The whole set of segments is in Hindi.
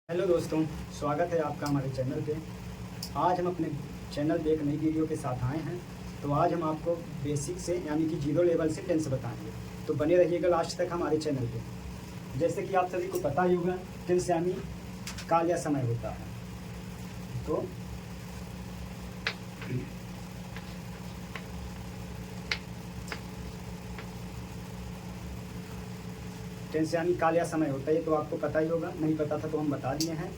हेलो दोस्तों, स्वागत है आपका हमारे चैनल पे। आज हम अपने चैनल पे एक नई वीडियो के साथ आए हैं। तो आज हम आपको बेसिक से यानी कि जीरो लेवल से टेंस बताएंगे। तो बने रहिएगा लास्ट तक हमारे चैनल पे। जैसे कि आप सभी को पता ही होगा, टेंस यानी काल या समय होता है। तो टेंस यानी काल या समय होता है, ये तो आपको पता ही होगा। नहीं पता था तो हम बता दिए हैं।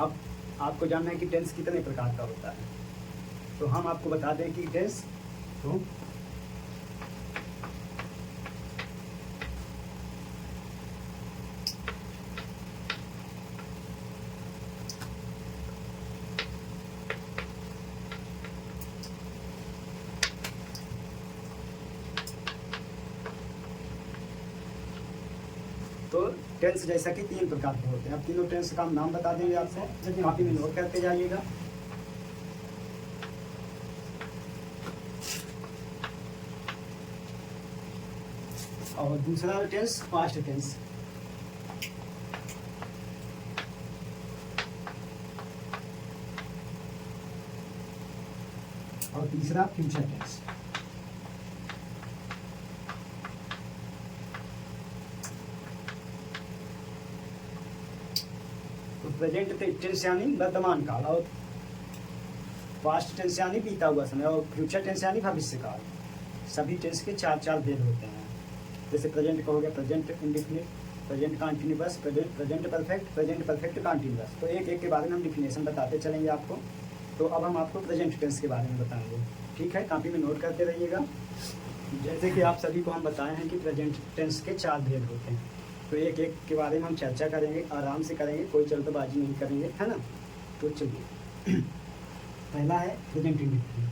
अब आपको जानना है कि टेंस कितने प्रकार का होता है। तो हम आपको बता दें कि टेंस तो टेंस जैसा कि तीन प्रकार के होते हैं। अब तीनों टेंस का हम नाम बता देंगे आपको, कॉपी में नोट करते जाइएगा। और दूसरा टेंस पास्ट टेंस, और तीसरा फ्यूचर टेंस। तो प्रेजेंट टेंस यानी वर्तमान काल, और पास्ट टेंस यानी बीता हुआ समय, और फ्यूचर टेंस यानी भविष्य काल। सभी टेंस के चार चार भेद होते हैं। जैसे प्रेजेंट का हो गया present indefinite, present continuous, present perfect, present perfect continuous. तो एक एक के बारे में हम डिफिनेशन बताते चलेंगे आपको। तो अब हम आपको प्रेजेंट टेंस के बारे में बताएंगे। ठीक है, कॉपी में नोट करते रहिएगा। जैसे कि आप सभी को हम बताए हैं कि प्रेजेंट टेंस के चार भेद होते हैं। तो एक एक के बारे में हम चर्चा करेंगे, आराम से करेंगे, कोई जल्दबाजी नहीं करेंगे, है ना। तो चलिए, पहला है present indefinite.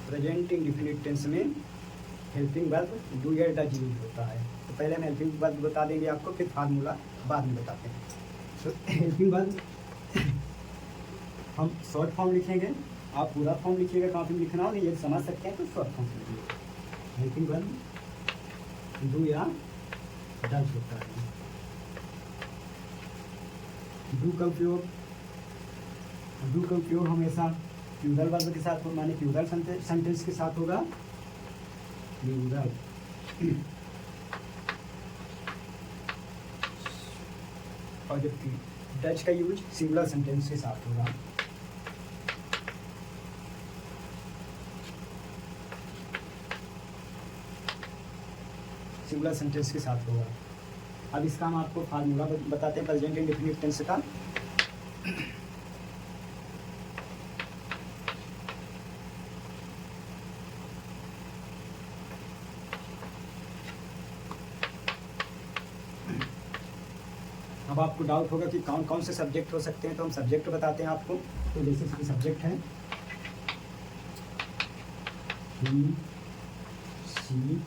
Present indefinite tense में हेल्पिंग वर्ब डू या डज यूज होता है। तो पहले हम हेल्पिंग वर्ब बता देंगे आपको, फिर फार्मूला बाद में बताते हैं। तो हेल्पिंग वर्ब हम शॉर्ट फॉर्म लिखेंगे, आप पूरा फॉर्म लिखिएगा, कॉपी में लिखना हो, ये समझ सकते हैं तो शॉर्ट फॉर्म लिखिए। हेल्पिंग वर्ब डू या डज होता है। डू का उपयोग हमेशा प्लूरल वर्ब के साथ हो, माने प्लूरल सेंटेंस के साथ होगा। प्लूरल और जबकि डज का यूज सिंगुलर सेंटेंस के साथ होगा। सिंगुलर सेंटेंस के साथ होगा। अब इसका हम आपको फार्मूला बताते हैं प्रेजेंट इंडेफिनिट टेंस का। अब आपको डाउट होगा कि कौन कौन से सब्जेक्ट हो सकते हैं, तो हम सब्जेक्ट बताते हैं आपको। तो जैसे सब्जेक्ट है ही, शी,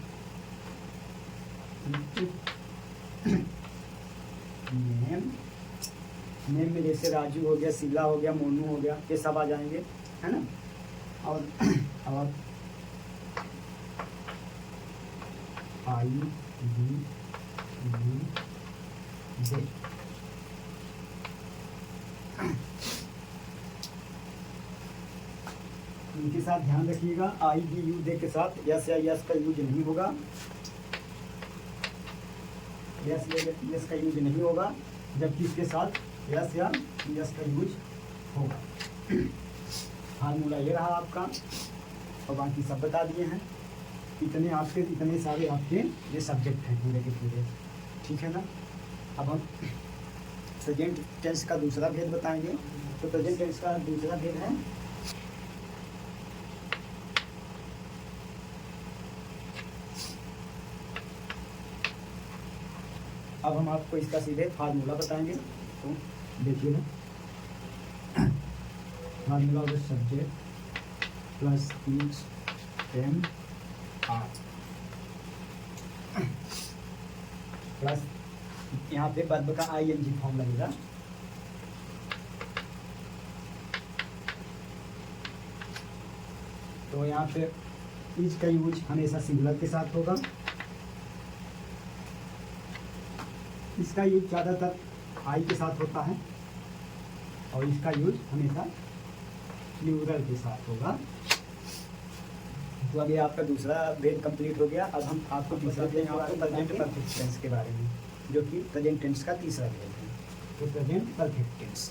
नेम में जैसे राजू हो गया, शीला हो गया, मोनू हो गया, ये सब आ जाएंगे, है ना। और आई डी यू जे, इनके साथ ध्यान रखिएगा। आई डी यू दे के साथ यस या यस का यूज नहीं होगा। यस का यूज नहीं होगा, जबकि इसके साथ यस या यस का यूज होगा। फार्मूला ये रहा आपका, और बाकी सब बता दिए हैं। इतने सारे आपके ये सब्जेक्ट हैं पूरे के पूरे, ठीक है ना। अब हम प्रेजेंट टेंस का दूसरा भेद बताएंगे। तो प्रेजेंट टेंस का दूसरा भेद है अब हम आपको इसका सीधे फार्मूला बताएंगे। तो देखिए ना, formula of the subject plus each ten are plus यहाँ पे वर्ब का आईएनजी फॉर्म लगेगा। तो यहाँ पे इज का यूज हमेशा सिंगुलर के साथ होगा। इसका यूज ज़्यादातर आई के साथ होता है और इसका यूज हमेशा प्लूरल के साथ होगा। तो अभी आपका दूसरा वेद कंप्लीट हो गया। अब हम आपको तीसरा वेद आपको प्रेजेंट परफेक्ट टेंस के बारे में, जो कि प्रेजेंट टेंस का तीसरा वेद है। तो प्रेजेंट परफेक्ट टेंस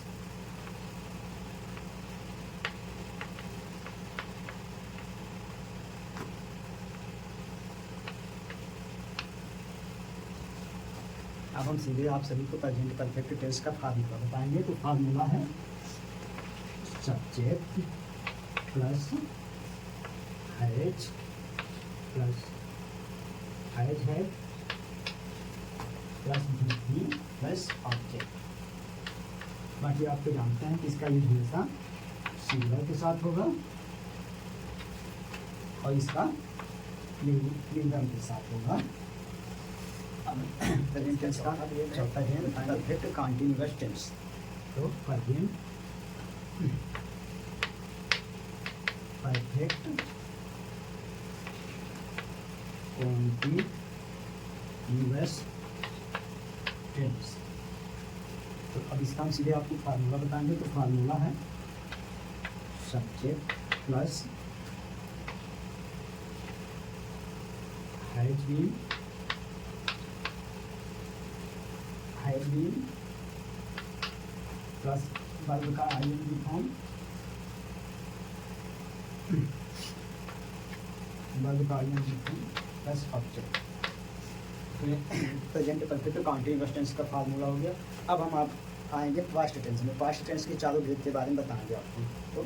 अब हम सीधे आप सभी को प्रेजेंट परफेक्ट टेंस का फार्मूला बताएंगे। तो फार्मूला है subject plus has plus has है प्लस भी प्लस ऑब्जेक्ट। बाकी आप तो जानते हैं कि इसका यूज हमेशा सिंगुलर के साथ होगा और इसका प्लूरल के साथ होगा। प्रेजेंट टेंस का चौथा है परफेक्ट कंटीन्यूअस टेंस। तो प्रेजेंट परफेक्ट कंटीन्यूअस टेंस। तो अब इसका हम सीधे आपको फार्मूला बताएंगे। तो फार्मूला है subject plus has been plus verb का आईएनजी फॉर्म, वर्ब का ING form plus object. Present perfect continuous tense का फार्मूला हो गया। अब हम आप आएंगे पास्ट टेंस में। पास्ट टेंस के चारों भेद के बारे में बताएंगे आपको। तो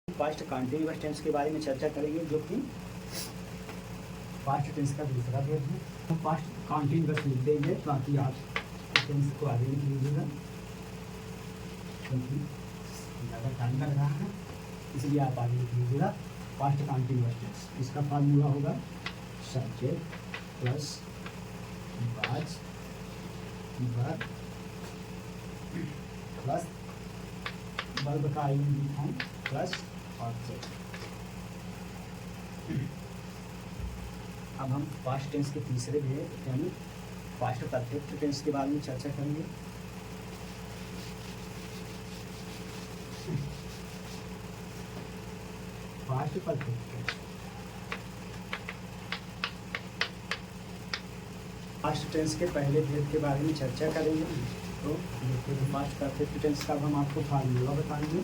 पास्ट कंटीन्यूअस टेंस के बारे में चर्चा करेंगे, जो कि पास्ट टेंस का दूसरा भेद है। तो पास्ट कंटीन्यूअस लिख देंगे ताकि आप टेंस को आगे लिख लीजिएगा, क्योंकि ज़्यादा टाइम लग रहा है, इसलिए आप आगे लिख लीजिएगा। पास्ट कंटीन्यूअस टेंस, इसका फार्मूला होगा subject plus was verb plus verb का आईएनजी फॉर्म प्लस ऑब्जेक्ट। अब हम पास्ट टेंस के तीसरे भेद यानी पास्ट परफेक्ट टेंस के बारे में चर्चा करेंगे। Past perfect tense, past tense के पहले भेद के बारे में चर्चा करेंगे। तो देखिए, पास्ट परफेक्ट टेंस का हम आपको फार्मूला बताएंगे।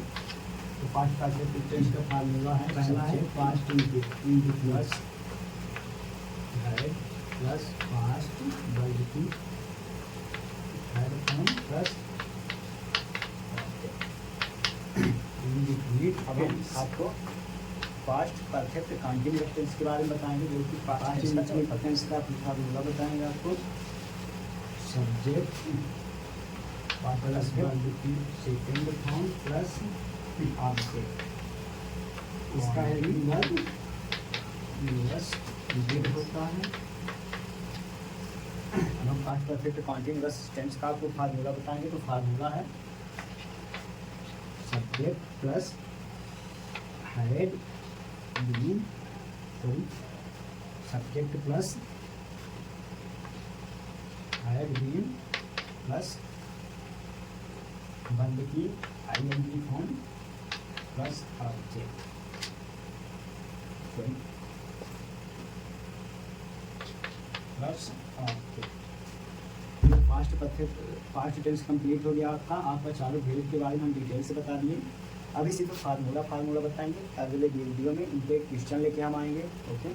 तो पास्ट परफेक्ट टेंस का फार्मूला है, पहला है past indefinite plus had plus past verb की हैड फॉर्म प्लस इंडिफिनिट। अब हम आपको पास्ट परफेक्ट कंटीन्यूअस टेंस के बारे में बताएंगे, जो कि पास्ट टेंस का फार्मूला बताएंगे आपको। सब्जेक्ट प्लस वर्ब की सेकंड फॉर्म प्लस ऑब्जेक्ट। इसका है वर्ब प्लस डिड होता है। अब हम पास्ट परफेक्ट कंटीन्यूअस टेंस का आपको फार्मूला बताएंगे। तो फार्मूला है subject plus had been, sorry subject plus had been plus verb की ING form plus object, plus plus object. Past tense complete हो गया आपका चारों भेद के बारे में हम डिटेल से बता दिए। अभी सिर्फ फार्मूला बताएंगे, अगले वीडियो में इनके क्वेश्चन लेके हम आएंगे। ओके,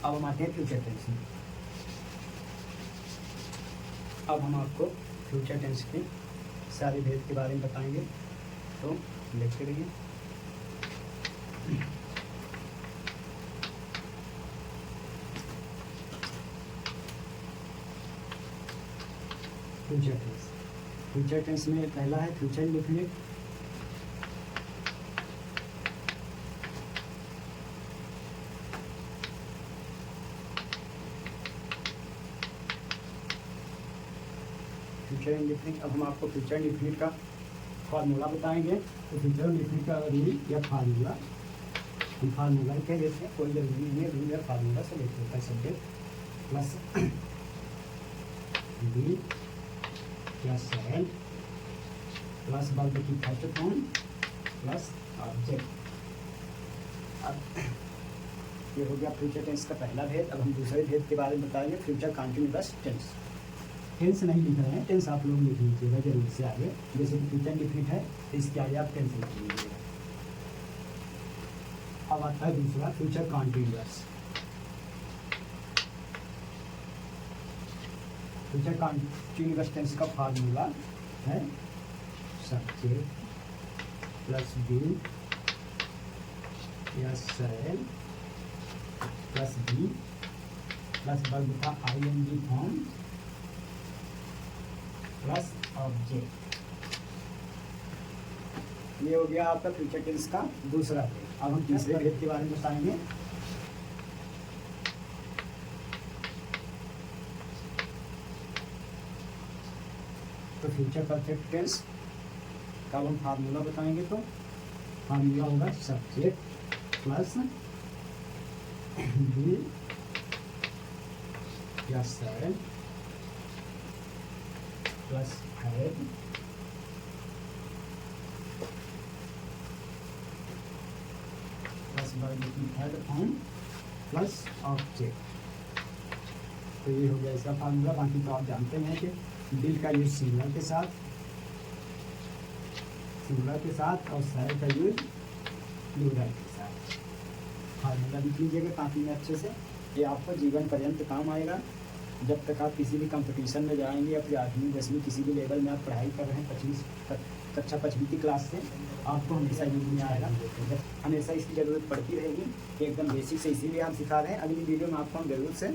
अब हम आते हैं फ्यूचर टेंस में। अब हम आपको फ्यूचर टेंस के सारे भेद के बारे में बताएंगे, तो देखते रहिए। फ्यूचर टेंस में पहला है फ्यूचर इंडेफिनिट। अब हम आपको फ्यूचर इंडेफिनिट का फार्मूला बताएंगे। तो फ्यूचर इंडेफिनिट का रूल या फार्मूला, हम फार्मूला ही कह देते हैं, कोई जरूरी नहीं है रूल या फार्मूला से लेते होता है। Subject plus be plus shall plus verb की फर्स्ट फॉर्म प्लस ऑब्जेक्ट। अब ये हो गया फ्यूचर टेंस का पहला भेद। अब हम दूसरे भेद के बारे में बताएंगे, फ्यूचर कंटिन्यूअस टेंस। टेंस नहीं लिख रहे हैं, टेंस आप लोग लिख लीजिएगा जरूर से आगे, जैसे कि फ्यूचर इंडेफिनिट है तो इसके आगे आप टेंस लिख लीजिएगा। अब आता है दूसरा future continuous. Future continuous tense का फार्मूला है सब्जेक्ट प्लस बी या shall plus be plus verb का आईएनजी फॉर्म प्लस ऑब्जेक्ट। ये हो गया आपका फ्यूचर टेंस का दूसरा भेद। अब हम तीसरे भेद के बारे में बताएंगे। तो फ्यूचर परफेक्ट टेंस का हम फार्मूला बताएंगे, तो फार्मूला होगा सब्जेक्ट प्लस बी या shall plus had plus verb की थर्ड फॉर्म प्लस ऑब्जेक्ट। तो ये हो गया इसका फार्मूला। बाकी तो आप जानते हैं कि बिल का यूज सिंगुलर के साथ और सेल का यूज प्लूरल के साथ। फार्मूला लिख लीजिएगा काफ़ी में अच्छे से, ये आपको जीवन पर्यंत काम आएगा। जब तक आप किसी भी कंपटीशन में जाएंगे या फिर 8वीं 10वीं किसी भी लेवल में आप पढ़ाई कर रहे हैं, कक्षा 5वीं की क्लास से, आपको हमेशा यूज में आएगा। हमेशा इसकी ज़रूरत पड़ती रहेगी, एकदम बेसिक से। इसीलिए हम सिखा रहे हैं। अगली वीडियो में आपको हम जरूर से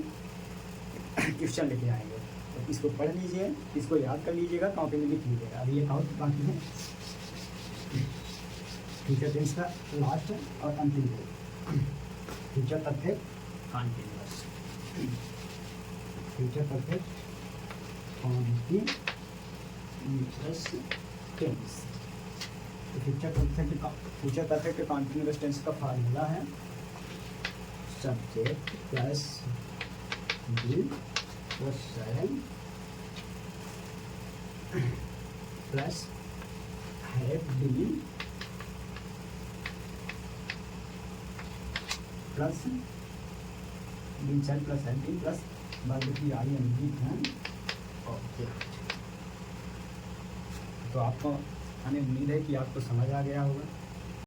क्वेश्चन लेके आएंगे, तो इसको पढ़ लीजिए, इसको याद कर लीजिएगा, कॉपी में लिख लीजिएगा। अभी एक और बाकी है फ्यूचर टेंस का लास्ट और अंतिम भेद, future perfect continuous. Future perfect continuous tense. Future perfect continuous tense का फार्मूला है subject plus be plus shall plus have be plus be shall plus have be plus verb की आईएनजी फॉर्म ऑब्जेक्ट। तो आपको, हमें उम्मीद है कि आपको समझ आ गया होगा।